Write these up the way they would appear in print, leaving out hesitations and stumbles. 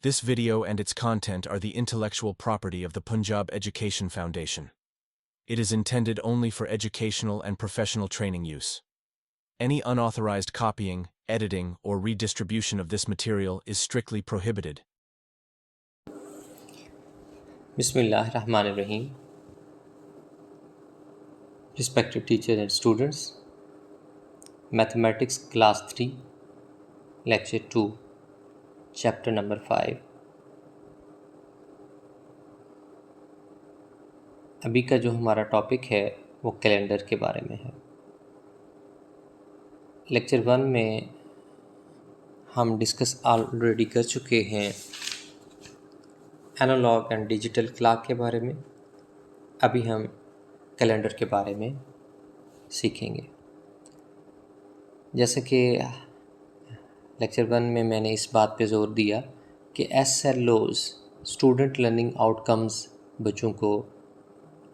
This video and its content are the intellectual property of the Punjab Education Foundation. It is intended only for educational and professional training use. Any unauthorized copying, editing, or redistribution of this material is strictly prohibited. Bismillahirrahmanirrahim. Respected teachers and students, Mathematics Class 3, Lecture 2, Chapter number 5. अभी का जो हमारा topic है वो calendar के बारे में है। लेक्चर 1 में हम डिस्कस ऑलरेडी कर चुके हैं एनालॉग एंड डिजिटल क्लॉक के बारे में। अभी हम कैलेंडर के बारे में सीखेंगे। जैसे कि लेक्चर 1 में मैंने इस बात पे ज़ोर दिया कि SLOs स्टूडेंट लर्निंग आउटकम्स बच्चों को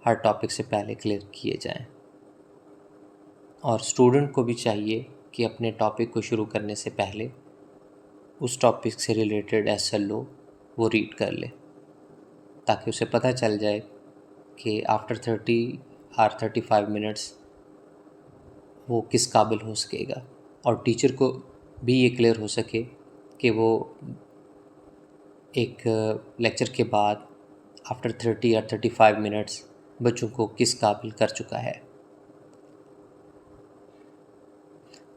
हर टॉपिक से पहले क्लियर किए जाएं, और स्टूडेंट को भी चाहिए कि अपने टॉपिक को शुरू करने से पहले उस टॉपिक से रिलेटेड SLO वो रीड कर ले, ताकि उसे पता चल जाए कि आफ्टर 30 और 35 मिनट्स वो किस काबिल हो सकेगा, और टीचर को भी ये क्लियर हो सके कि वो एक लेक्चर के बाद आफ्टर 30 और 35 मिनट्स बच्चों को किस काबिल कर चुका है।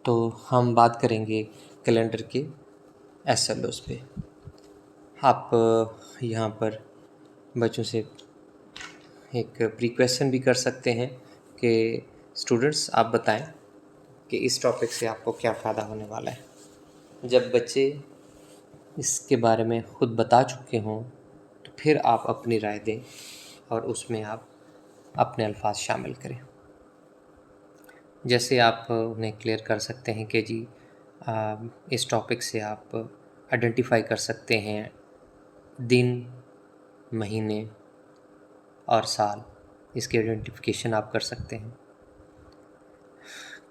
तो हम बात करेंगे कैलेंडर के SLOs पे। आप यहाँ पर बच्चों से एक प्री क्वेश्चन भी कर सकते हैं कि स्टूडेंट्स आप बताएं कि इस टॉपिक से आपको क्या फ़ायदा होने वाला है। जब बच्चे इसके बारे में ख़ुद बता चुके हों तो फिर आप अपनी राय दें और उसमें आप अपने अल्फाज शामिल करें। जैसे आप उन्हें क्लियर कर सकते हैं कि जी इस टॉपिक से आप आइडेंटिफाई कर सकते हैं दिन, महीने और साल, इसकी आइडेंटिफिकेशन आप कर सकते हैं।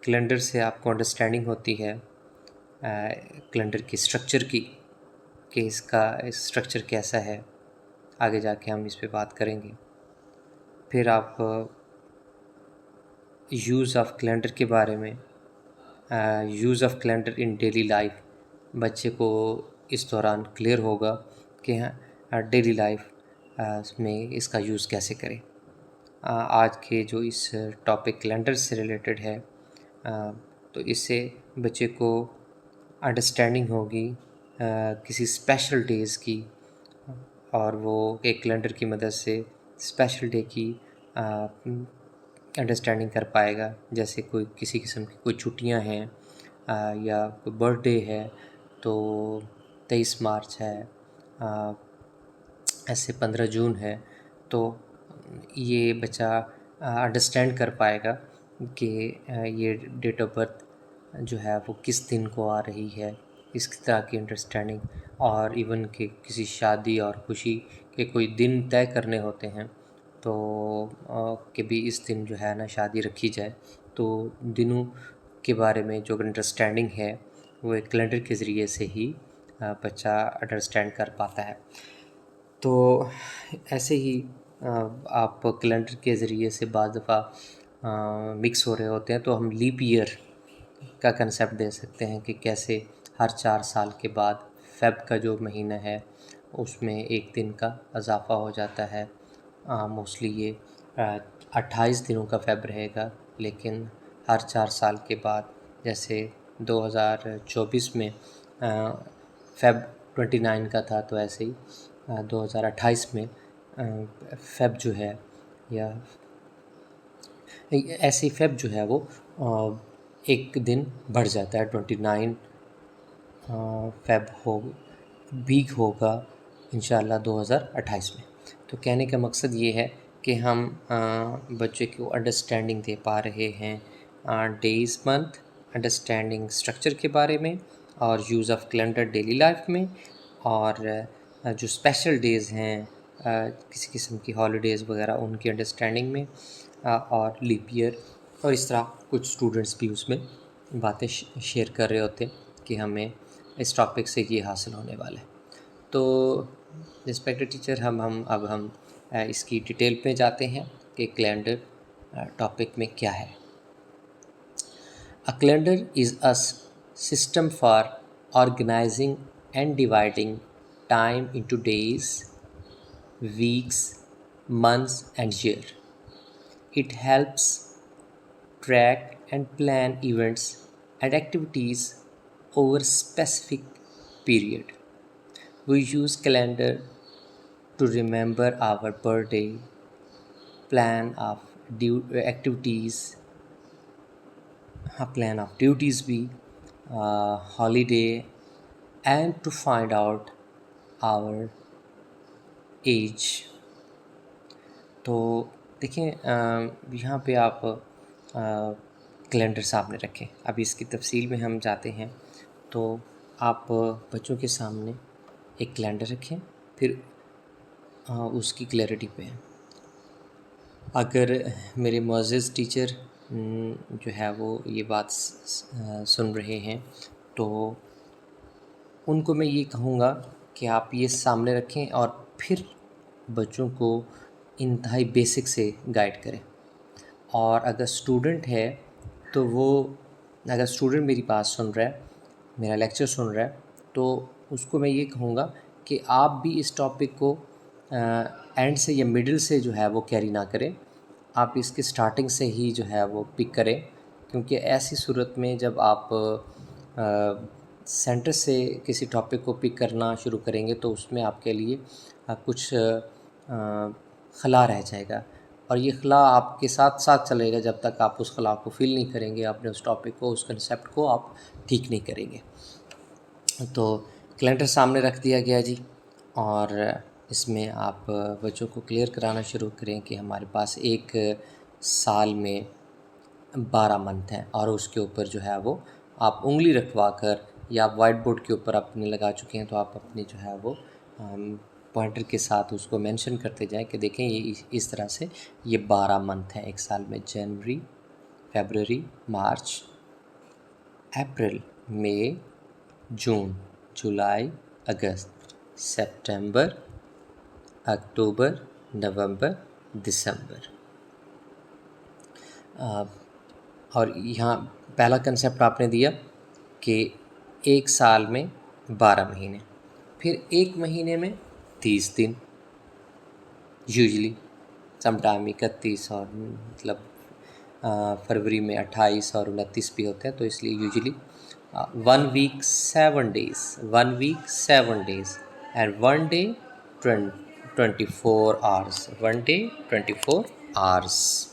कैलेंडर से आपको अंडरस्टैंडिंग होती है कैलेंडर की स्ट्रक्चर की, कि इसका स्ट्रक्चर कैसा है। आगे जाके हम इस पे बात करेंगे। फिर आप यूज़ ऑफ कैलेंडर के बारे में, use of calendar in daily life, बच्चे को इस दौरान क्लियर होगा कि हाँ डेली लाइफ में इसका यूज़ कैसे करें। आज के जो इस टॉपिक कैलेंडर से रिलेटेड है, तो इससे बच्चे को अंडरस्टैंडिंग होगी किसी स्पेशल डेज़ की, और वो एक कैलेंडर की मदद से स्पेशल डे की अंडरस्टैंडिंग कर पाएगा। जैसे कोई किसी किस्म की कोई छुट्टियां हैं या कोई बर्थडे है तो 23 मार्च है, ऐसे 15 जून है, तो ये बच्चा अंडरस्टैंड कर पाएगा कि ये डेट ऑफ बर्थ जो है वो किस दिन को आ रही है। इस तरह की अंडरस्टैंडिंग, और इवन कि किसी शादी और खुशी के कोई दिन तय करने होते हैं तो कि भी इस दिन जो है ना शादी रखी जाए, तो दिनों के बारे में जो अंडरस्टैंडिंग है वो एक कैलेंडर के ज़रिए से ही बच्चा अंडरस्टैंड कर पाता है। तो ऐसे ही आप कैलेंडर के ज़रिए से बाज़ दफ़ा मिक्स हो रहे होते हैं, तो हम लीप ईयर का कंसेप्ट दे सकते हैं कि कैसे हर 4 साल के बाद फ़ेब का जो महीना है उसमें एक दिन का इजाफ़ा हो जाता है। मोस्टली ये 28 दिनों का फ़ेब रहेगा, लेकिन हर 4 साल के बाद, जैसे 2024 में फ़ेब 29 का था, तो ऐसे ही 2028 में फ़ेब जो है, या ऐसे ही फ़ेब जो है वो एक दिन बढ़ जाता है। 29 फ़ेब हो वीक होगा इंशाल्लाह 2028 में। तो कहने का मकसद ये है कि हम बच्चे को अंडरस्टैंडिंग दे पा रहे हैं डेज़, मंथ, अंडरस्टैंडिंग स्ट्रक्चर के बारे में, और use of calendar daily life में, और जो स्पेशल डेज़ हैं किसी किस्म की हॉलीडेज़ वगैरह उनकी अंडरस्टैंडिंग में, और लीप ईयर, और इस तरह कुछ स्टूडेंट्स भी उसमें बातें शेयर कर रहे होते हैं कि हमें इस टॉपिक से ये हासिल होने वाला है। तो रिस्पेक्टेड टीचर, अब हम इसकी डिटेल पे जाते हैं कि कैलेंडर टॉपिक में क्या है। A calendar is a system for organizing and dividing time into days, weeks, months, and year. It helps track and plan events and activities over specific period. We use calendar to remember our birthday, plan of activities, plan of duties भी, holiday, and to find out our age। तो देखिए यहाँ पे आप calendar सामने रखें। अब इसकी तफसील में हम जाते हैं। तो आप बच्चों के सामने एक कैलेंडर रखें, फिर उसकी क्लैरिटी पे अगर मेरे मुअज़्ज़िज़ टीचर जो है वो ये बात सुन रहे हैं तो उनको मैं ये कहूँगा कि आप ये सामने रखें और फिर बच्चों को इंतहाई बेसिक से गाइड करें। और अगर स्टूडेंट है तो अगर स्टूडेंट मेरी बात सुन रहा है, मेरा लेक्चर सुन रहा है, तो उसको मैं ये कहूँगा कि आप भी इस टॉपिक को एंड से या मिडिल से जो है वो कैरी ना करें, आप इसके स्टार्टिंग से ही जो है वो पिक करें। क्योंकि ऐसी सूरत में जब आप सेंटर से किसी टॉपिक को पिक करना शुरू करेंगे तो उसमें आपके लिए कुछ खला रह जाएगा, और ये खला आपके साथ साथ चलेगा जब तक आप उस खला को फ़ील नहीं करेंगे, अपने उस टॉपिक को, उस कंसेप्ट को आप ठीक नहीं करेंगे। तो कैलेंडर सामने रख दिया गया जी, और इसमें आप बच्चों को क्लियर कराना शुरू करें कि हमारे पास एक साल में 12 मंथ हैं, और उसके ऊपर जो है वो आप उंगली रखवा कर या आप वाइट बोर्ड के ऊपर अपने लगा चुके हैं तो आप अपनी जो है वो पॉइंटर के साथ उसको मेंशन करते जाएं कि देखें ये इस तरह से ये 12 मंथ हैं एक साल में। जनवरी, फरवरी, मार्च, अप्रैल, मई, जून, जुलाई, अगस्त, सितंबर, अक्टूबर, नवंबर, दिसंबर। और यहाँ पहला कंसेप्ट आपने दिया कि एक साल में 12 महीने, फिर एक महीने में 30 दिन, यूजली समटाइम 31 और मतलब फरवरी में 28 और 29 भी होते हैं, तो इसलिए usually 1 week 7 days, 1 week 7 days and 1 day 24 hours, 1 day 24 hours.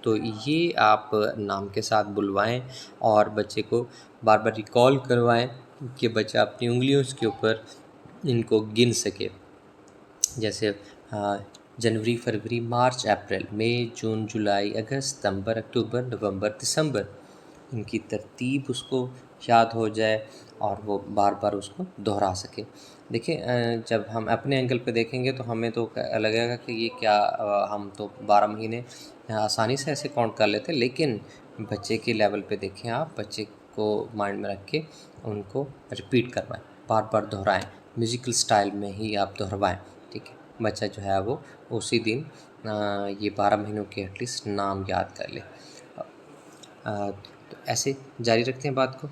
तो ये आप नाम के साथ बुलवाएं और बच्चे को बार बार रिकॉल करवाएं कि बच्चा अपनी उंगलियों के ऊपर इनको गिन सके। जैसे जनवरी, फरवरी, मार्च, अप्रैल, मई, जून, जुलाई, अगस्त, सितंबर, अक्टूबर, नवंबर, दिसंबर, इनकी तरतीब उसको याद हो जाए और वो बार बार उसको दोहरा सके। देखिए जब हम अपने एंगल पे देखेंगे तो हमें तो लगेगा कि ये क्या, हम तो 12 महीने आसानी से ऐसे काउंट कर लेते, लेकिन बच्चे के लेवल पे देखें आप, बच्चे को माइंड में रख के उनको रिपीट करवाएं, बार बार दोहराएं, म्यूज़िकल स्टाइल में ही आप दोहरवाएं, ठीक है। बच्चा जो है वो उसी दिन ये 12 महीनों के एटलीस्ट नाम याद कर ले। तो ऐसे जारी रखते हैं बात को।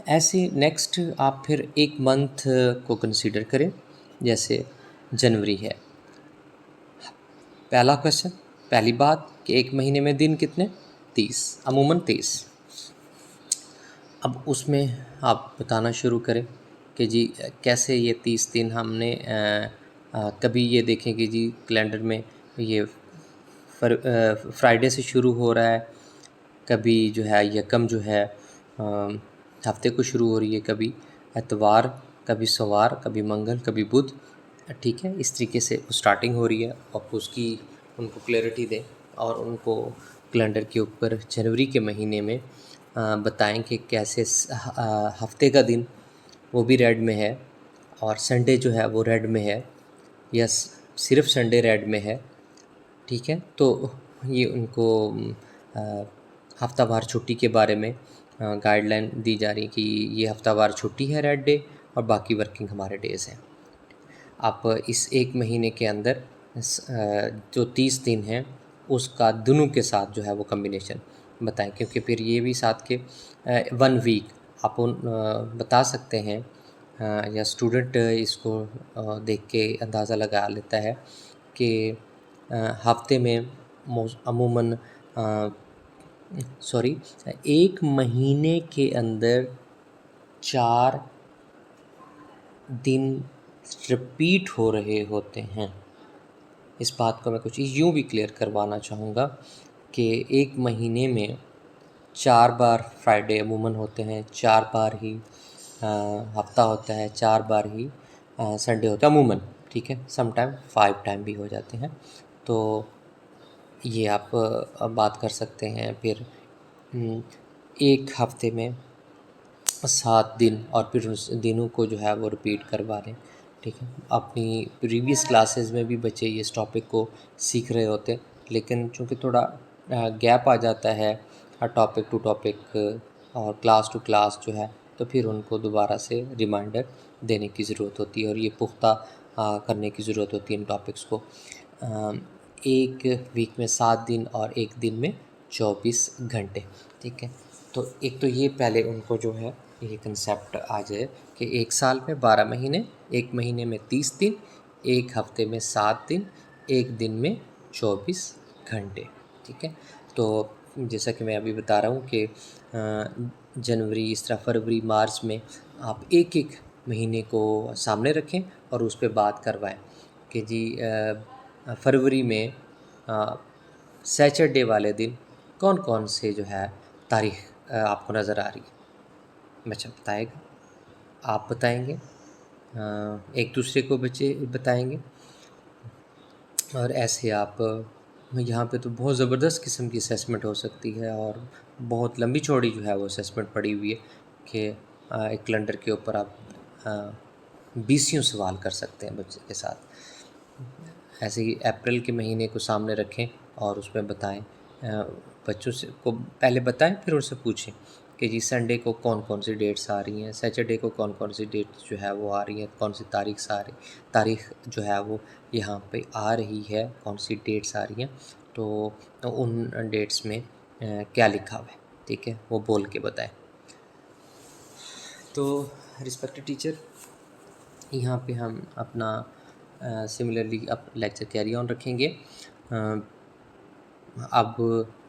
ऐसे नेक्स्ट आप फिर एक मंथ को कंसीडर करें। जैसे जनवरी है, पहला क्वेश्चन, पहली बात कि एक महीने में दिन कितने? 30, अमूमन 30। अब उसमें आप बताना शुरू करें कि जी कैसे ये 30 दिन हमने कभी ये देखें कि जी कैलेंडर में ये फ्राइडे से शुरू हो रहा है, कभी जो है यकम जो है हफ्ते को शुरू हो रही है, कभी एतवार, कभी सोमवार, कभी मंगल, कभी बुध, ठीक है। इस तरीके से स्टार्टिंग हो रही है और उसकी उनको क्लैरिटी दें और उनको कैलेंडर के ऊपर जनवरी के महीने में बताएं कि कैसे हफ्ते का दिन वो भी रेड में है और संडे जो है वो रेड में है या सिर्फ संडे रेड में है, ठीक है। तो ये उनको हफ्तावार छुट्टी के बारे में गाइडलाइन दी जा रही कि ये हफ्तावार छुट्टी है, रेड डे, और बाकी वर्किंग हमारे डेज़ हैं। आप इस एक महीने के अंदर जो 30 दिन हैं उसका दोनों के साथ जो है वो कम्बिनेशन बताएं, क्योंकि फिर ये भी साथ के 1 वीक आप बता सकते हैं, या स्टूडेंट इसको देख के अंदाज़ा लगा लेता है कि हफ्ते में अमूमन सॉरी एक महीने के अंदर 4 दिन रिपीट हो रहे होते हैं। इस बात को मैं कुछ यूँ भी क्लियर करवाना चाहूँगा कि एक महीने में 4 बार फ्राइडे अमूमन होते हैं, 4 बार ही हफ्ता होता है, 4 बार ही संडे होता है अमूमन, ठीक है। सम टाइम 5 टाइम भी हो जाते हैं। तो ये आप बात कर सकते हैं। फिर एक हफ्ते में 7 दिन और फिर उस दिनों को जो है वो रिपीट करवा लें, ठीक है। अपनी प्रीवियस क्लासेस में भी बच्चे इस टॉपिक को सीख रहे होते हैं, लेकिन चूँकि थोड़ा गैप आ जाता है टॉपिक टू टॉपिक और क्लास टू क्लास जो है, तो फिर उनको दोबारा से रिमाइंडर देने की ज़रूरत होती है और ये पुख्ता करने की ज़रूरत होती है इन टॉपिक्स को। एक वीक में 7 दिन और एक दिन में 24 घंटे, ठीक है। तो एक तो ये पहले उनको जो है ये कंसेप्ट आ जाए कि एक साल में 12 महीने, एक महीने में 30 दिन, एक हफ्ते में 7 दिन, एक दिन में 24 घंटे, ठीक है। तो जैसा कि मैं अभी बता रहा हूँ कि जनवरी, इस तरह फरवरी, मार्च में आप एक एक महीने को सामने रखें और उस पर बात करवाएं कि जी फरवरी में सैटरडे वाले दिन कौन कौन से जो है तारीख आपको नज़र आ रही है। बच्चा बताएगा, आप बताएंगे, एक दूसरे को बच्चे बताएंगे, और ऐसे आप यहाँ पे तो बहुत ज़बरदस्त किस्म की असेसमेंट हो सकती है और बहुत लंबी चौड़ी जो है वो असेसमेंट पड़ी हुई है कि एक कैलेंडर के ऊपर आप 20 सवाल कर सकते हैं बच्चे के साथ। ऐसे ही अप्रैल के महीने को सामने रखें और उसमें बताएं, बच्चों से को पहले बताएं, फिर उनसे पूछें कि जी संडे को कौन कौन सी डेट्स आ रही हैं, सैटरडे को कौन कौन सी डेट्स जो है वो आ रही हैं, कौन सी तारीख जो है वो यहाँ पे आ रही है, कौन सी डेट्स आ रही हैं, तो उन डेट्स में क्या लिखा हुआ है, ठीक है, वो बोल के बताएं। तो रिस्पेक्टेड टीचर, यहाँ पे हम अपना सिमिलरली अब लेक्चर कैरी ऑन रखेंगे। अब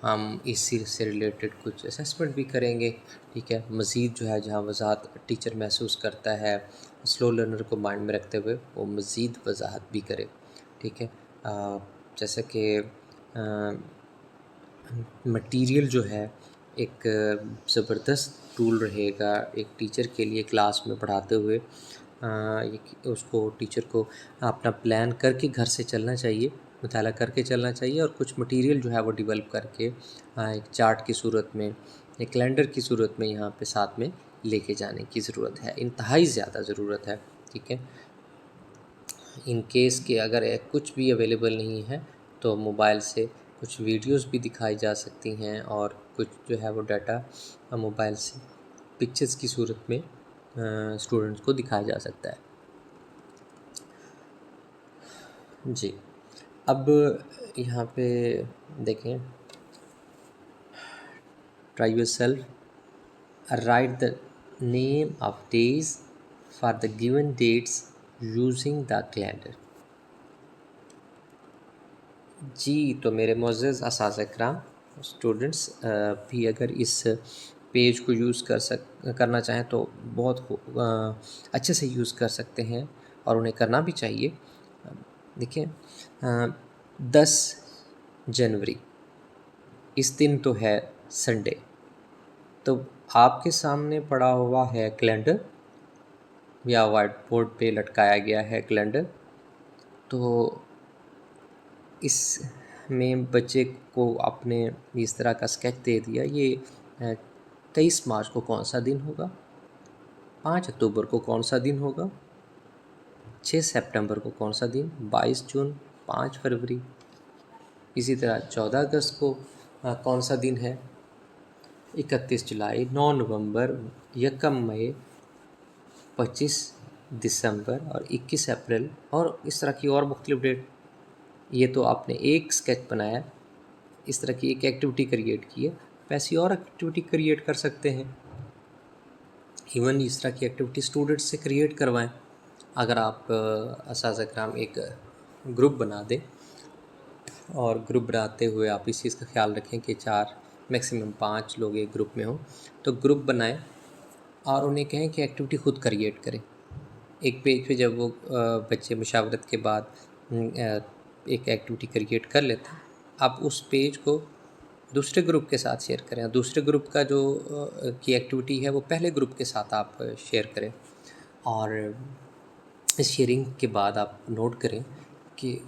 हम इसी से रिलेटेड कुछ असेसमेंट भी करेंगे, ठीक है। मज़ीद जो है जहाँ वजाहत टीचर महसूस करता है, स्लो लर्नर को माइंड में रखते हुए वो मज़ीद वजाहत भी करे, ठीक है। जैसे कि मटीरियल जो है एक ज़बरदस्त टूल रहेगा एक टीचर के लिए क्लास में पढ़ाते हुए। उसको टीचर को अपना प्लान करके घर से चलना चाहिए, मुताला करके चलना चाहिए, और कुछ मटेरियल जो है वो डेवलप करके एक चार्ट की सूरत में, एक कैलेंडर की सूरत में यहाँ पे साथ में लेके जाने की ज़रूरत है, इंतहाई ज़्यादा ज़रूरत है, ठीक है। इन केस के अगर कुछ भी अवेलेबल नहीं है तो मोबाइल से कुछ वीडियोस भी दिखाई जा सकती हैं और कुछ जो है वो डाटा मोबाइल से पिक्चर्स की सूरत में स्टूडेंट्स को दिखाया जा सकता है। जी, अब यहाँ पे देखें, try yourself write the name of days for the given dates using the calendar. जी, तो मेरे मुअज़्ज़ज़ असातिज़ा इकराम, स्टूडेंट्स भी अगर इस पेज को यूज़ करना चाहें तो बहुत अच्छे से यूज़ कर सकते हैं और उन्हें करना भी चाहिए। देखिए 10 जनवरी इस दिन तो है संडे, तो आपके सामने पड़ा हुआ है कैलेंडर या वाइट बोर्ड पे लटकाया गया है कैलेंडर। तो इसमें बच्चे को आपने इस तरह का स्केच दे दिया, ये 23 मार्च को कौन सा दिन होगा, 5 अक्टूबर को कौन सा दिन होगा, 6 सितंबर को कौन सा दिन, 22 जून, 5 फरवरी, इसी तरह 14 अगस्त को कौन सा दिन है, 31 जुलाई, 9 नवंबर, 1 मई, 25 दिसंबर और 21 अप्रैल, और इस तरह की और मुख्तलिफ डेट। ये तो आपने एक स्केच बनाया, इस तरह की एक एक्टिविटी क्रिएट की है, वैसी और एक्टिविटी क्रिएट कर सकते हैं। इवन इस तरह की एक्टिविटी स्टूडेंट्स से क्रिएट करवाएं। अगर आप असाज़ा कराम एक ग्रुप बना दें, और ग्रुप बनाते हुए आप इस चीज़ का ख्याल रखें कि 4 मैक्सिमम 5 लोग एक ग्रुप में हों, तो ग्रुप बनाएं और उन्हें कहें कि एक्टिविटी खुद क्रिएट करें। एक पेज पे जब वो बच्चे मुशावरत के बाद एक एक्टिविटी क्रिएट कर लेते हैं, आप उस पेज को दूसरे ग्रुप के साथ शेयर करें। दूसरे ग्रुप का जो की एक्टिविटी है वो पहले ग्रुप के साथ आप शेयर करें, और इस शेयरिंग के बाद आप नोट करें कि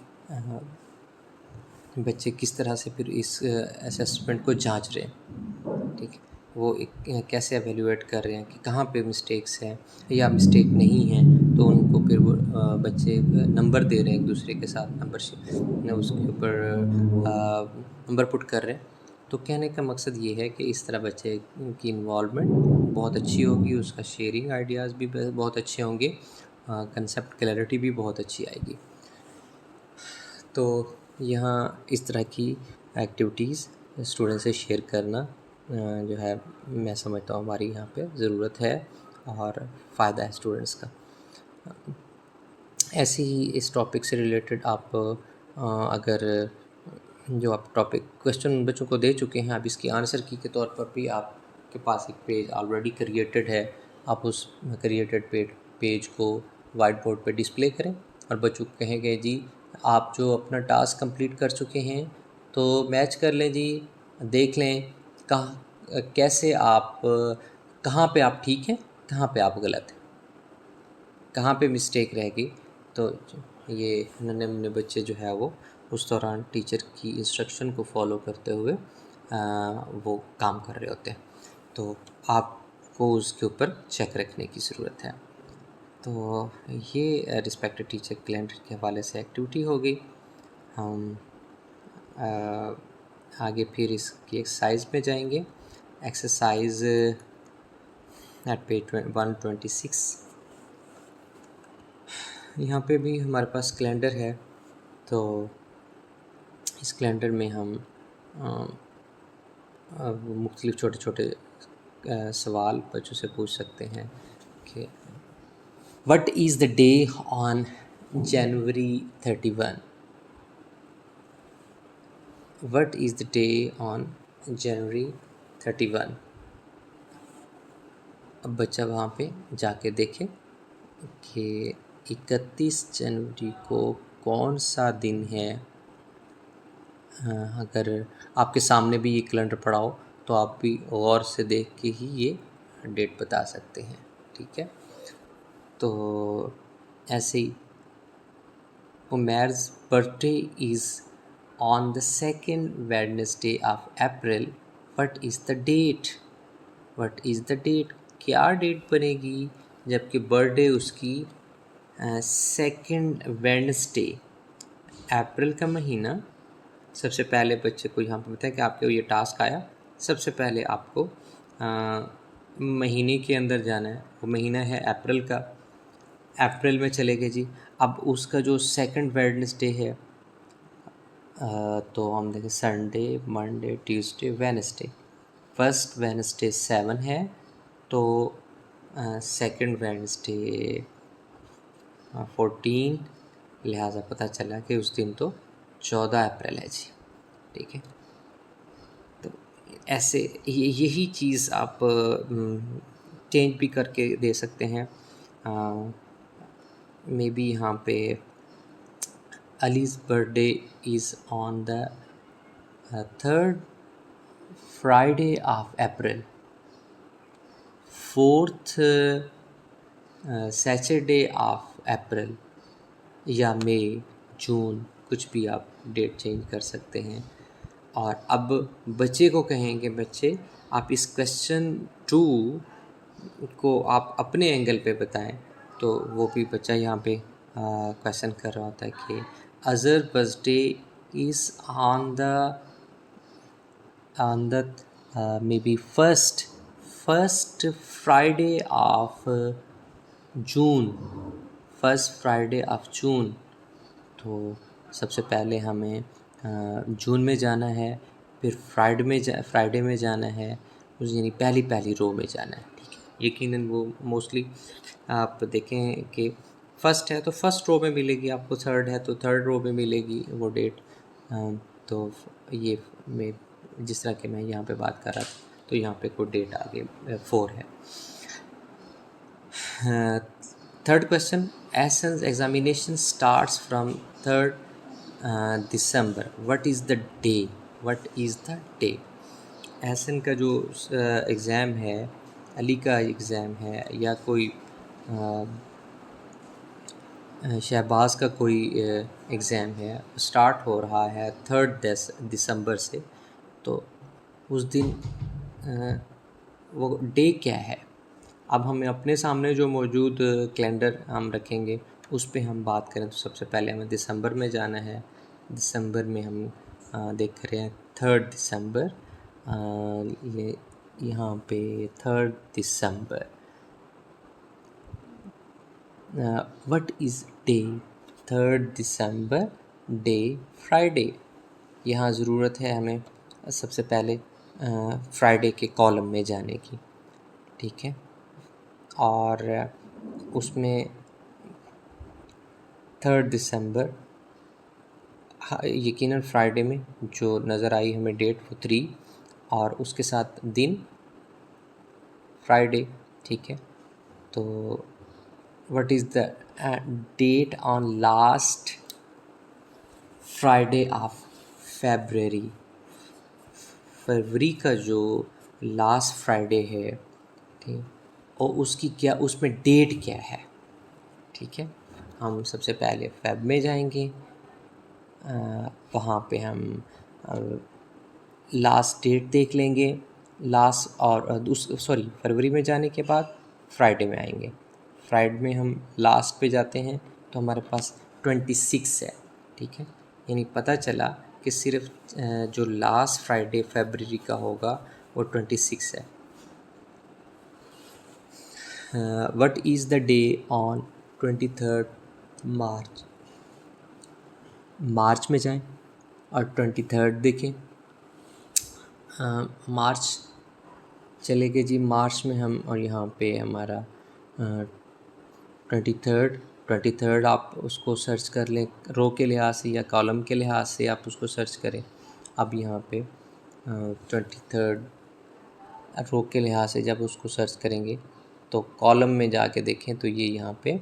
बच्चे किस तरह से फिर इस असेसमेंट को जांच रहे हैं। ठीक है, वो एक कैसे एवेल्यूएट कर रहे हैं कि कहाँ पे मिस्टेक्स हैं या मिस्टेक नहीं है, तो उनको फिर वो बच्चे नंबर दे रहे हैं एक दूसरे के साथ, नंबरशिप उसके ऊपर नंबर पुट कर रहे हैं। तो कहने का मकसद ये है कि इस तरह बच्चे की इन्वॉल्वमेंट बहुत अच्छी होगी, उसका शेयरिंग आइडियाज़ भी बहुत अच्छे होंगे, कंसेप्ट क्लैरिटी भी बहुत अच्छी आएगी। तो यहाँ इस तरह की एक्टिविटीज़ स्टूडेंट से शेयर करना जो है, मैं समझता हूँ हमारी यहाँ पे ज़रूरत है और फ़ायदा है स्टूडेंट्स का। ऐसे ही इस टॉपिक से रिलेटेड आप अगर जो आप टॉपिक क्वेश्चन बच्चों को दे चुके हैं, आप इसकी आंसर की के तौर पर भी आपके पास एक पेज ऑलरेडी क्रिएटेड है, आप उस क्रिएटेड पेज को वाइट बोर्ड पे डिस्प्ले करें और बच्चों को कहेंगे जी आप जो अपना टास्क कंप्लीट कर चुके हैं तो मैच कर लें जी, देख लें कैसे आप कहाँ पे आप ठीक हैं, कहाँ पे आप गलत हैं, कहाँ पे मिस्टेक रहेगी। तो ये नन्हे मुन्ने बच्चे जो है वो उस दौरान टीचर की इंस्ट्रक्शन को फॉलो करते हुए वो काम कर रहे होते हैं, तो आपको उसके ऊपर चेक रखने की ज़रूरत है। तो ये रिस्पेक्टेड टीचर कैलेंडर के हवाले से एक्टिविटी हो गई। हम आगे फिर इसकी एक्सरसाइज में जाएंगे। Exercise at page 126। यहाँ पे भी हमारे पास कैलेंडर है, तो इस कैलेंडर में हम मुख्तलिफ छोटे छोटे सवाल बच्चों से पूछ सकते हैं कि what is the day on January 31। What is the day on जनवरी 31। अब बच्चा वहाँ पे जाके देखे कि 31 जनवरी को कौन सा दिन है। अगर आपके सामने भी ये कैलेंडर पड़ा हो तो आप भी गौर से देख के ही ये डेट बता सकते हैं। ठीक है, तो ऐसे ही Umair's birthday is on the second Wednesday of April, what is the date. What is the date, क्या डेट बनेगी जबकि बर्थडे उसकी सेकेंड वेडनेसडे, अप्रैल का महीना। सबसे पहले बच्चे को यहाँ पर बताया कि आपको ये टास्क आया, सबसे पहले आपको महीने के अंदर जाना है, वो महीना है अप्रैल का, अप्रैल में चले गए जी। अब उसका जो सेकंड वेडनेसडे है, तो हम देखें Sunday, Monday, Tuesday, Wednesday. First Wednesday 7 है, तो सेकंड वेडनेसडे 14, लिहाजा पता चला कि उस दिन तो 14 अप्रैल है जी। ठीक है, तो ऐसे यही चीज़ आप चेंज भी करके दे सकते हैं। मे बी यहाँ पे Ali's birthday is on the third Friday of April, fourth Saturday of April, या मई, जून, कुछ भी आप डेट चेंज कर सकते हैं। और अब बच्चे को कहेंगे बच्चे आप इस क्वेश्चन 2 को आप अपने एंगल पे बताएं, तो वो भी बच्चा यहाँ पे क्वेश्चन कर रहा होता है कि Azhar birthday is on the may be first Friday of June, first Friday of June. तो सबसे पहले हमें जून में जाना है, फिर फ्राइडे में जाना है, उस यानी पहली रो में जाना है, ठीक है। यकीनन वो मोस्टली आप देखें कि फर्स्ट है तो फर्स्ट रो में मिलेगी आपको, थर्ड है तो थर्ड रो में मिलेगी वो डेट। तो ये मैं जिस तरह के मैं यहाँ पे बात कर रहा था, तो यहाँ पे कोई डेट आगे 4 है। Third question, essence examination starts from 3rd December, what is the day, what is the day. Essence का जो एग्ज़ाम है, अली का एग्ज़ाम है, या कोई शहबाज का कोई एग्ज़ाम है, स्टार्ट हो रहा है 3rd दिसंबर से, तो उस दिन वो डे क्या है। अब हमें अपने सामने जो मौजूद कैलेंडर हम रखेंगे उस पे हम बात करें तो सबसे पहले हमें दिसंबर में जाना है। दिसंबर में हम देख रहे हैं 3rd दिसंबर, ये यहाँ पे 3rd December. What is day, 3rd December, day Friday. यहाँ ज़रूरत है हमें सबसे पहले फ्राइडे के कॉलम में जाने की, ठीक है। और उसमें 3rd दिसंबर, यकीनन फ्राइडे में जो नज़र आई हमें डेट वो 3 और उसके साथ दिन फ्राइडे, ठीक है। तो what is the date on last Friday of February. फरवरी का जो लास्ट फ्राइडे है, ठीक, और उसकी क्या, उसमें डेट क्या है, ठीक है। हम सबसे पहले फेब में जाएंगे, वहाँ पे हम लास्ट डेट देख लेंगे, लास्ट और फरवरी में जाने के बाद फ्राइडे में आएंगे। फ्राइडे में हम लास्ट पे जाते हैं तो हमारे पास 26 है, ठीक है। यानी पता चला कि सिर्फ जो लास्ट फ्राइडे फरवरी का होगा वो 26 है। What is the day on 23rd मार्च। मार्च में जाएं और 23rd देखें। मार्च चले गए जी, मार्च में हम, और यहाँ पे हमारा 23rd आप उसको सर्च कर लें, रो के लिहाज से या कॉलम के लिहाज से आप उसको सर्च करें। अब यहाँ पे 23rd रो के लिहाज से जब उसको सर्च करेंगे तो कॉलम में जाके देखें तो ये यहाँ पे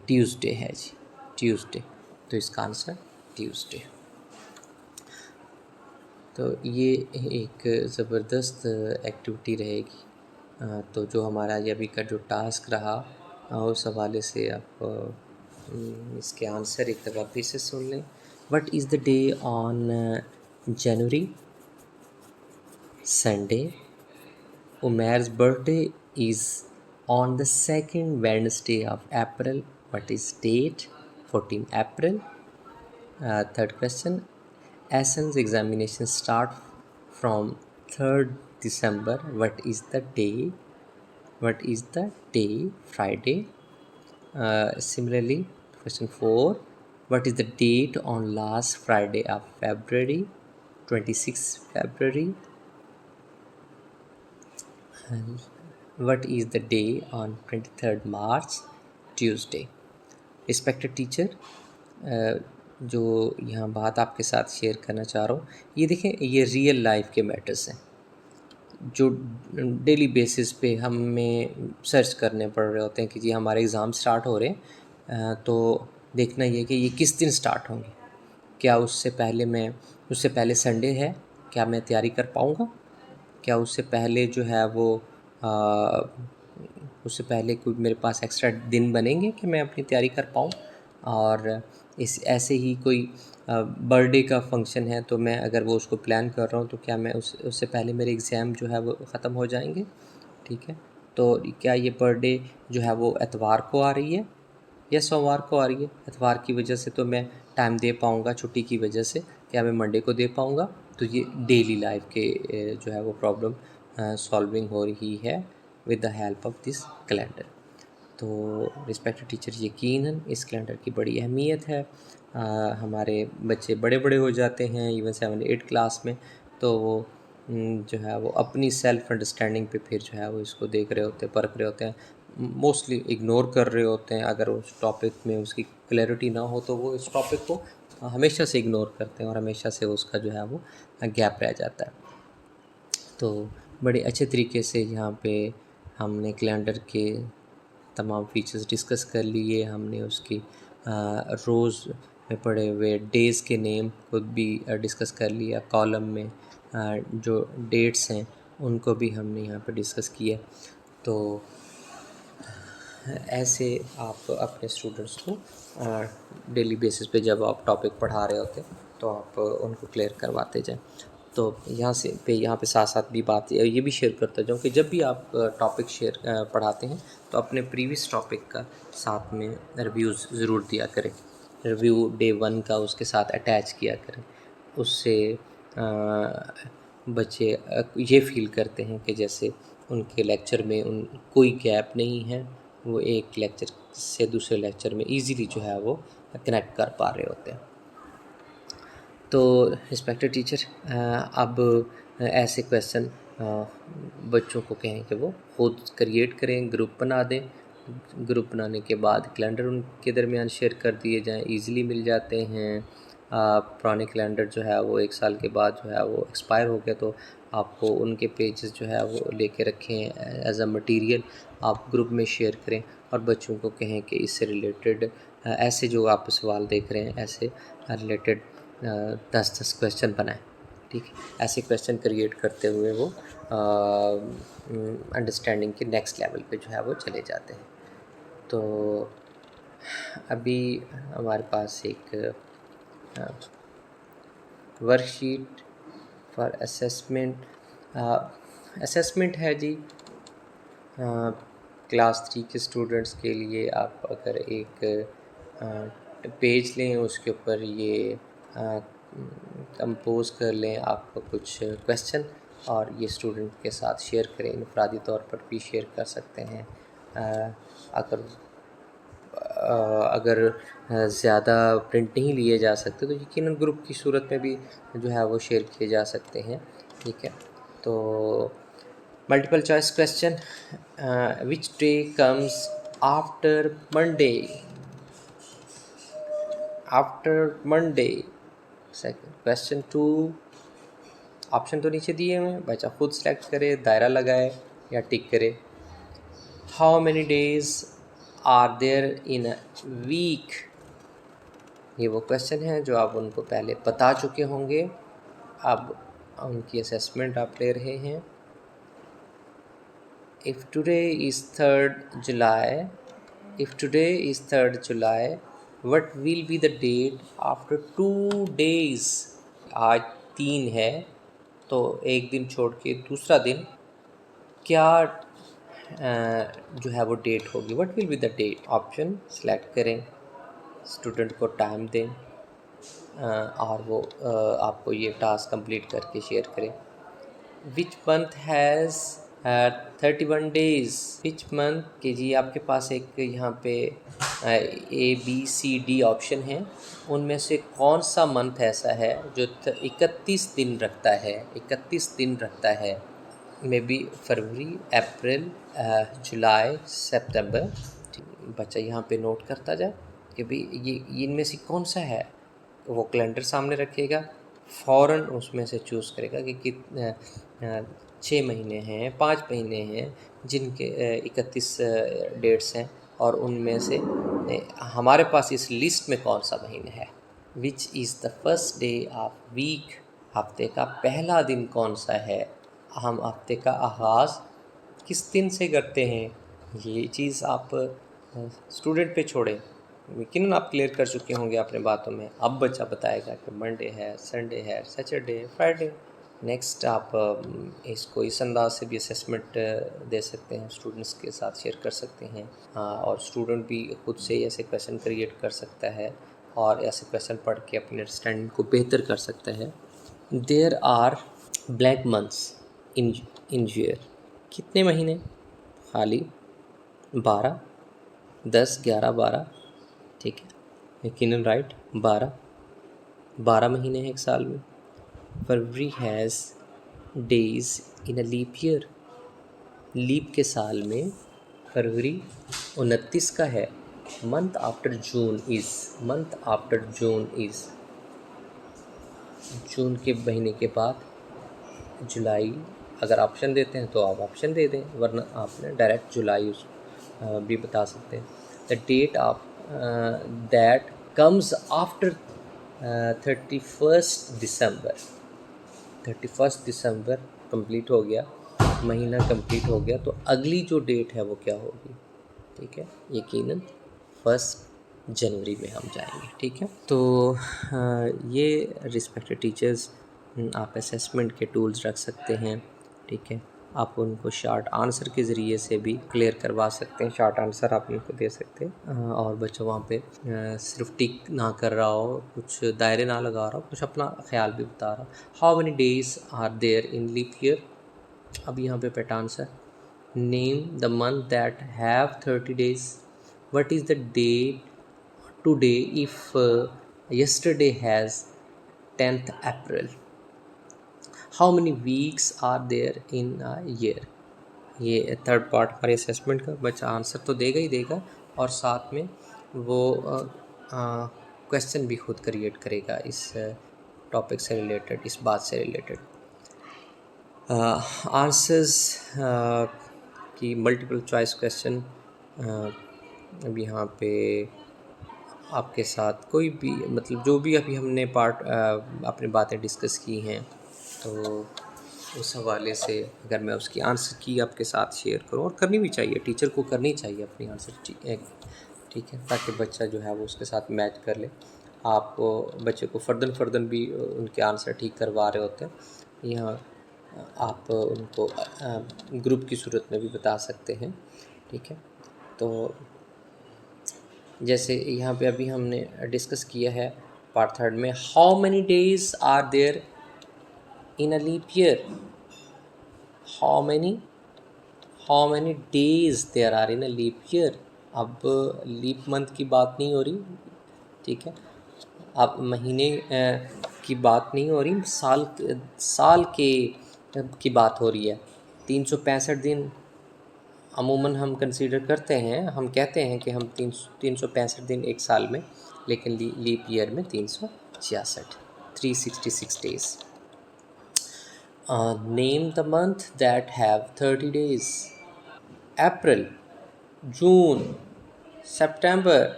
ट्यूसडे है जी, ट्यूसडे। तो इसका आंसर ट्यूसडे। तो ये एक ज़बरदस्त एक्टिविटी रहेगी। तो जो हमारा ये अभी का जो टास्क रहा, उस हवाले से आप इसके आंसर एक दफ़ा फिर से सुन लें। What is the day on January, Sunday. Umair's birthday is on the second Wednesday of April. What is date? 14 April. Third question. Essence examination start from 3rd December. What is the day? What is the day? Friday. Similarly, question 4. What is the date on last Friday of February? 26 February. And what is the day on 23rd March? Tuesday. Respected teacher, जो यहाँ बात आपके साथ share करना चाह रहा हूँ, ये देखें, ये रियल लाइफ के मैटर्स हैं जो डेली बेसिस पे हमें सर्च करने पड़ रहे होते हैं कि जी हमारे एग्ज़ाम स्टार्ट हो रहे हैं, तो देखना ये कि ये किस दिन स्टार्ट होंगे। क्या उससे पहले संडे है, क्या मैं तैयारी कर पाऊँगा? क्या उससे पहले जो है वो उससे पहले कोई मेरे पास एक्स्ट्रा दिन बनेंगे कि मैं अपनी तैयारी कर पाऊँ? और ऐसे ही कोई बर्थडे का फंक्शन है तो मैं अगर वो उसको प्लान कर रहा हूँ तो क्या मैं उससे पहले मेरे एग्ज़ाम जो है वो ख़त्म हो जाएंगे, ठीक है। तो क्या ये बर्थडे जो है वो एतवार को आ रही है या सोमवार को आ रही है? एतवार की वजह से तो मैं टाइम दे पाऊँगा, छुट्टी की वजह से क्या मैं मंडे को दे पाऊँगा? तो ये डेली लाइफ के जो है वो प्रॉब्लम सॉल्विंग हो रही है with the help of this calendar. तो रिस्पेक्टेड टीचर, यकीनन इस कैलेंडर की बड़ी अहमियत है। हमारे बच्चे बड़े बड़े हो जाते हैं इवन 7-8 क्लास में, तो वो जो है वो अपनी सेल्फ अंडरस्टैंडिंग पे फिर जो है वो इसको देख रहे होते हैं, परख रहे होते हैं, मोस्टली इग्नोर कर रहे होते हैं। अगर उस टॉपिक में उसकी क्लैरिटी ना हो तो वो इस टॉपिक को हमेशा से इग्नोर करते हैं और हमेशा से उसका जो है वो गैप रह जाता है। तो बड़े अच्छे तरीके से यहाँ पे हमने कैलेंडर के तमाम फीचर्स डिस्कस कर लिए। हमने उसकी रोज़ में पड़े हुए डेज़ के नेम को भी डिस्कस कर लिया। कॉलम में जो डेट्स हैं उनको भी हमने यहाँ पे डिस्कस किया। तो ऐसे आप अपने स्टूडेंट्स को डेली बेसिस पे जब आप टॉपिक पढ़ा रहे होते तो आप उनको क्लियर करवाते जाएं। तो यहाँ पे साथ साथ भी बात ये भी शेयर करता जाऊँ कि जब भी आप टॉपिक पढ़ाते हैं तो अपने प्रीवियस टॉपिक का साथ में रिव्यूज़ ज़रूर दिया करें। रिव्यू डे 1 का उसके साथ अटैच किया करें। उससे बच्चे ये फील करते हैं कि जैसे उनके लेक्चर में कोई गैप नहीं है, वो एक लेक्चर से दूसरे लेक्चर में इजीली जो है वो कनेक्ट कर पा रहे होते हैं। तो रिस्पेक्टेड टीचर, अब ऐसे क्वेश्चन बच्चों को कहें कि वो खुद क्रिएट करें, ग्रुप बना दें। ग्रुप बनाने के बाद कैलेंडर उनके दरमियान शेयर कर दिए जाएं, इजीली मिल जाते हैं। पुराने कैलेंडर जो है वो 1 साल के बाद जो है वो एक्सपायर हो गया, तो आपको उनके पेजेस जो है वो लेके रखें एज अ मटेरियल, आप ग्रुप में शेयर करें और बच्चों को कहें कि इससे रिलेटेड ऐसे जो आप सवाल देख रहे हैं ऐसे रिलेटेड 10-10 क्वेश्चन बनाएं। ठीक है, ऐसे क्वेश्चन क्रिएट करते हुए वो अंडरस्टैंडिंग के नेक्स्ट लेवल पे जो है वो चले जाते हैं। तो अभी हमारे पास एक वर्कशीट फॉर असेसमेंट है जी। क्लास 3 के स्टूडेंट्स के लिए आप अगर एक पेज लें, उसके ऊपर ये कंपोज कर लें आप कुछ क्वेश्चन और ये स्टूडेंट के साथ शेयर करें। इनफरादी तौर पर भी शेयर कर सकते हैं। अगर ज़्यादा प्रिंट नहीं लिए जा सकते तो यकीनन ग्रुप की सूरत में भी जो है वो शेयर किए जा सकते हैं। ठीक है, तो multiple choice question, which day comes after Monday? After Monday. Second question 2, option तो नीचे दिए हुए हैं, बच्चा खुद सेलेक्ट करे, दायरा लगाए या टिक करे। How many days are there in a week? ये वो क्वेश्चन है जो आप उनको पहले बता चुके होंगे, अब उनकी असेसमेंट आप ले रहे हैं। If today is 3rd July, what will be the date after 2 days? आज 3 है तो एक दिन छोड़ के दूसरा दिन क्या जो है वो डेट होगी? What will be the date? Option select करें, स्टूडेंट को टाइम दें और वो आपको ये टास्क कंप्लीट करके शेयर करें। Which month has 31 days? Which month के जी आपके पास एक यहाँ पे ABCD ऑप्शन है, उनमें से कौन सा मंथ ऐसा है जो 31 दिन रखता है? 31 दिन रखता है, मे बी फरवरी, अप्रैल, जुलाई, सितंबर। बच्चा यहाँ पे नोट करता जाए कि भाई ये इनमें से कौन सा है। वो कैलेंडर सामने रखेगा, फ़ौरन उसमें से चूज़ करेगा कि 6 महीने हैं, 5 महीने हैं जिनके 31 डेट्स हैं और उनमें से हमारे पास इस लिस्ट में कौन सा महीना है। Which is the first day of week? हफ्ते का पहला दिन कौन सा है? हम हफ्ते का आगाज़ किस दिन से करते हैं? ये चीज़ आप स्टूडेंट पे छोड़ें, यकीनन आप क्लियर कर चुके होंगे अपने बातों में। अब बच्चा बताएगा कि मंडे है, संडे है, सैटरडे, फ्राइडे। नेक्स्ट आप इसको इस अंदाज से भी असेसमेंट दे सकते हैं, स्टूडेंट्स के साथ शेयर कर सकते हैं और स्टूडेंट भी खुद से ऐसे क्वेश्चन क्रिएट कर सकता है और ऐसे क्वेश्चन पढ़ के अपने अंडरस्टैंडिंग को बेहतर कर सकता है। There are black months in year. कितने महीने? खाली 12, 10, 11, 12। ठीक है, यकीनन राइट। 12 महीने हैं एक साल में। February has days in a leap year. Leap के साल में फरवरी 29 का है। Month after June is June के महीने के बाद जुलाई। अगर ऑप्शन देते हैं तो आप ऑप्शन दे दें, वरना आपने डायरेक्ट जुलाई भी बता सकते हैं। The date of that comes after 31 December. 31 दिसंबर कंप्लीट हो गया, महीना कंप्लीट हो गया, तो अगली जो डेट है वो क्या होगी? ठीक है, यकीनन 1 जनवरी में हम जाएंगे। ठीक है, तो ये रिस्पेक्टेड टीचर्स, आप असेसमेंट के टूल्स रख सकते हैं। ठीक है, आप उनको शॉर्ट आंसर के ज़रिए से भी क्लियर करवा सकते हैं। शॉर्ट आंसर आप उनको दे सकते हैं और बच्चा वहाँ पे सिर्फ टिक ना कर रहा हो, कुछ दायरे ना लगा रहा हो, कुछ अपना ख्याल भी बता रहा हो। How many days are there in leap year? अब यहाँ पे पैटर्न है। Name the month that have 30 days. What is the date today if yesterday has 10th April? How many weeks are there in a year? ये third part हमारे assessment का। बच्चा answer तो देगा ही देगा और साथ में वो क्वेश्चन भी खुद क्रिएट करेगा इस टॉपिक से रिलेटेड, इस बात से रिलेटेड। आंसर्स की मल्टीपल चॉइस क्वेश्चन। अब यहाँ पे आपके साथ कोई भी, मतलब जो भी अभी हमने अपनी बातें डिस्कस की हैं, तो उस हवाले से अगर मैं उसकी आंसर की आपके साथ शेयर करूँ, और करनी भी चाहिए, टीचर को करनी चाहिए अपनी आंसर। ठीक है, ताकि बच्चा जो है वो उसके साथ मैच कर ले। आप बच्चे को फर्दन भी उनके आंसर ठीक करवा रहे होते हैं। यहाँ आप उनको ग्रुप की सूरत में भी बता सकते हैं। ठीक है, तो जैसे यहाँ पे अभी हमने डिस्कस किया है पार्ट थर्ड में, how many days are there in a leap year? How many days there are in a leap year? अब लीप मंथ की बात नहीं हो रही, ठीक है, अब महीने की बात नहीं हो रही, साल की बात हो रही है। 365 दिन अमूमन हम कंसीडर करते हैं, हम कहते हैं कि हम 365 दिन एक साल में, लेकिन लीप ईयर में 366, 366 days. Name the month that have 30 days. April, June, September,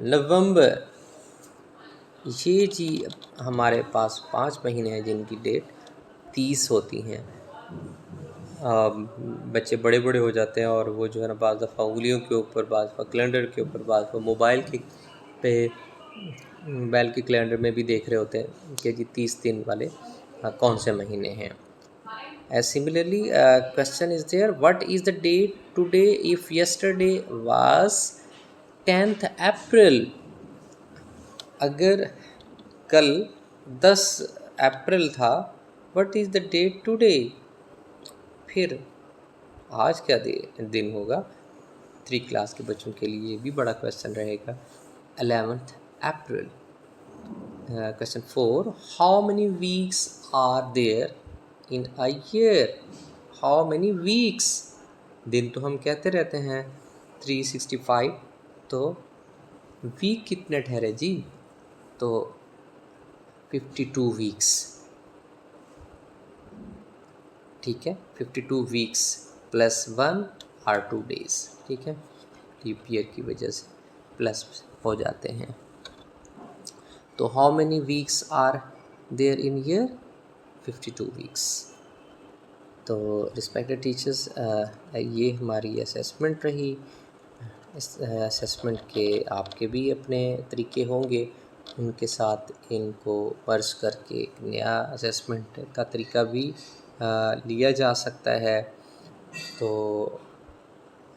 November. ये जी हमारे पास 5 महीने हैं जिनकी डेट 30 होती हैं। बच्चे बड़े बड़े हो जाते हैं और वो जो है ना, बाज़ दफ़ा उंगलियों के ऊपर, बाज़ दफ़ा कैलेंडर के ऊपर, बाज़ दफ़ा मोबाइल के कैलेंडर में भी देख रहे होते हैं कि जी 30 दिन वाले कौन से महीने हैं। Similarly question is there, what is the date today if yesterday was 10th April? अगर कल 10 अप्रैल था, what is the date today? फिर आज क्या दिन होगा? 3 क्लास के बच्चों के लिए भी बड़ा क्वेश्चन रहेगा। 11th April. Question 4, how many weeks are there in a year? How many weeks? दिन तो हम कहते रहते हैं 365, तो वीक कितने ठहरे जी? तो 52 वीक्स। ठीक है, 52 वीक्स प्लस 1 आर 2 डेज। ठीक है, लीप ईयर की वजह से प्लस हो जाते हैं। तो how many weeks are there in year? 52 weeks. तो रिस्पेक्टेड टीचर्स, ये हमारी असेसमेंट रही। इस असेसमेंट के आपके भी अपने तरीके होंगे, उनके साथ इनको मर्ज करके एक नया असेसमेंट का तरीका भी लिया जा सकता है। तो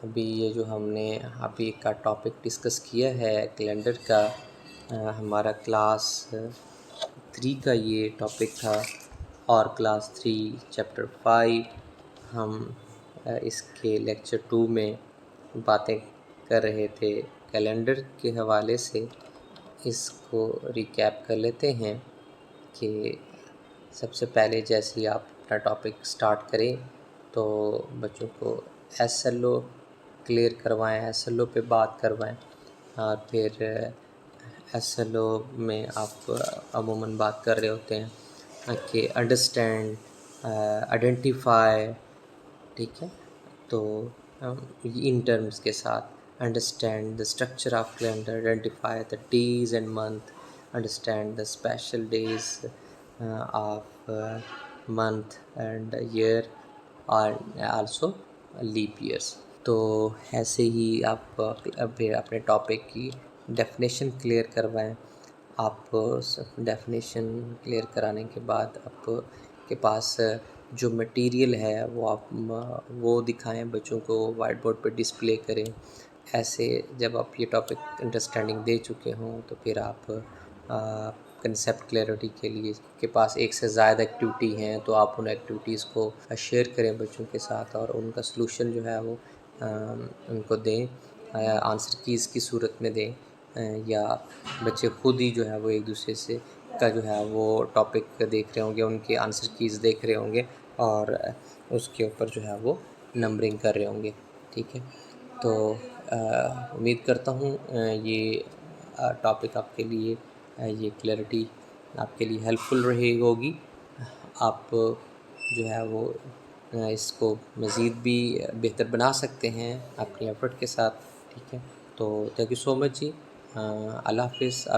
अभी ये जो हमने अभी का टॉपिक डिस्कस किया है कैलेंडर का, हमारा क्लास 3 का ये टॉपिक था और क्लास 3 चैप्टर 5 हम इसके लेक्चर 2 में बातें कर रहे थे कैलेंडर के हवाले से। इसको रिकैप कर लेते हैं कि सबसे पहले जैसे ही आप अपना टॉपिक स्टार्ट करें तो बच्चों को SLO क्लियर करवाएं, SLO पे बात करवाएं और फिर SLO में आप अमूमन बात कर रहे होते हैं कि अंडरस्टैंड, आइडेंटिफाई, ठीक है। तो इन टर्म्स के साथ understand the structure of calendar, identify the days and month, understand the special days of month and year और आल्सो लीप ईयर्स। तो ऐसे ही आप फिर अपने टॉपिक की डेफिनेशन क्लियर करवाएं। आप डेफिनेशन क्लियर कराने के बाद आपके पास जो मटेरियल है वो दिखाएं बच्चों को, वाइट बोर्ड पर डिस्प्ले करें। ऐसे जब आप ये टॉपिक अंडरस्टैंडिंग दे चुके हों तो फिर आप कंसेप्ट क्लैरिटी के लिए के पास एक से ज़्यादा एक्टिविटी हैं तो आप उन एक्टिविटीज़ को शेयर करें बच्चों के साथ और उनका सलूशन जो है वो उनको दें, आंसर कीज़ की सूरत में दें, या बच्चे खुद ही जो है वो एक दूसरे से का जो है वो टॉपिक देख रहे होंगे, उनके आंसर कीज़ देख रहे होंगे और उसके ऊपर जो है वो नंबरिंग कर रहे होंगे, ठीक है। तो उम्मीद करता हूँ ये टॉपिक आपके लिए, ये क्लैरिटी आपके लिए हेल्पफुल रही होगी। आप जो है वो इसको मज़ीद भी बेहतर बना सकते हैं अपनी एफ़र्ट के साथ, ठीक है। तो थैंक यू सो मच जी। अल्लाह हाफ़िज़।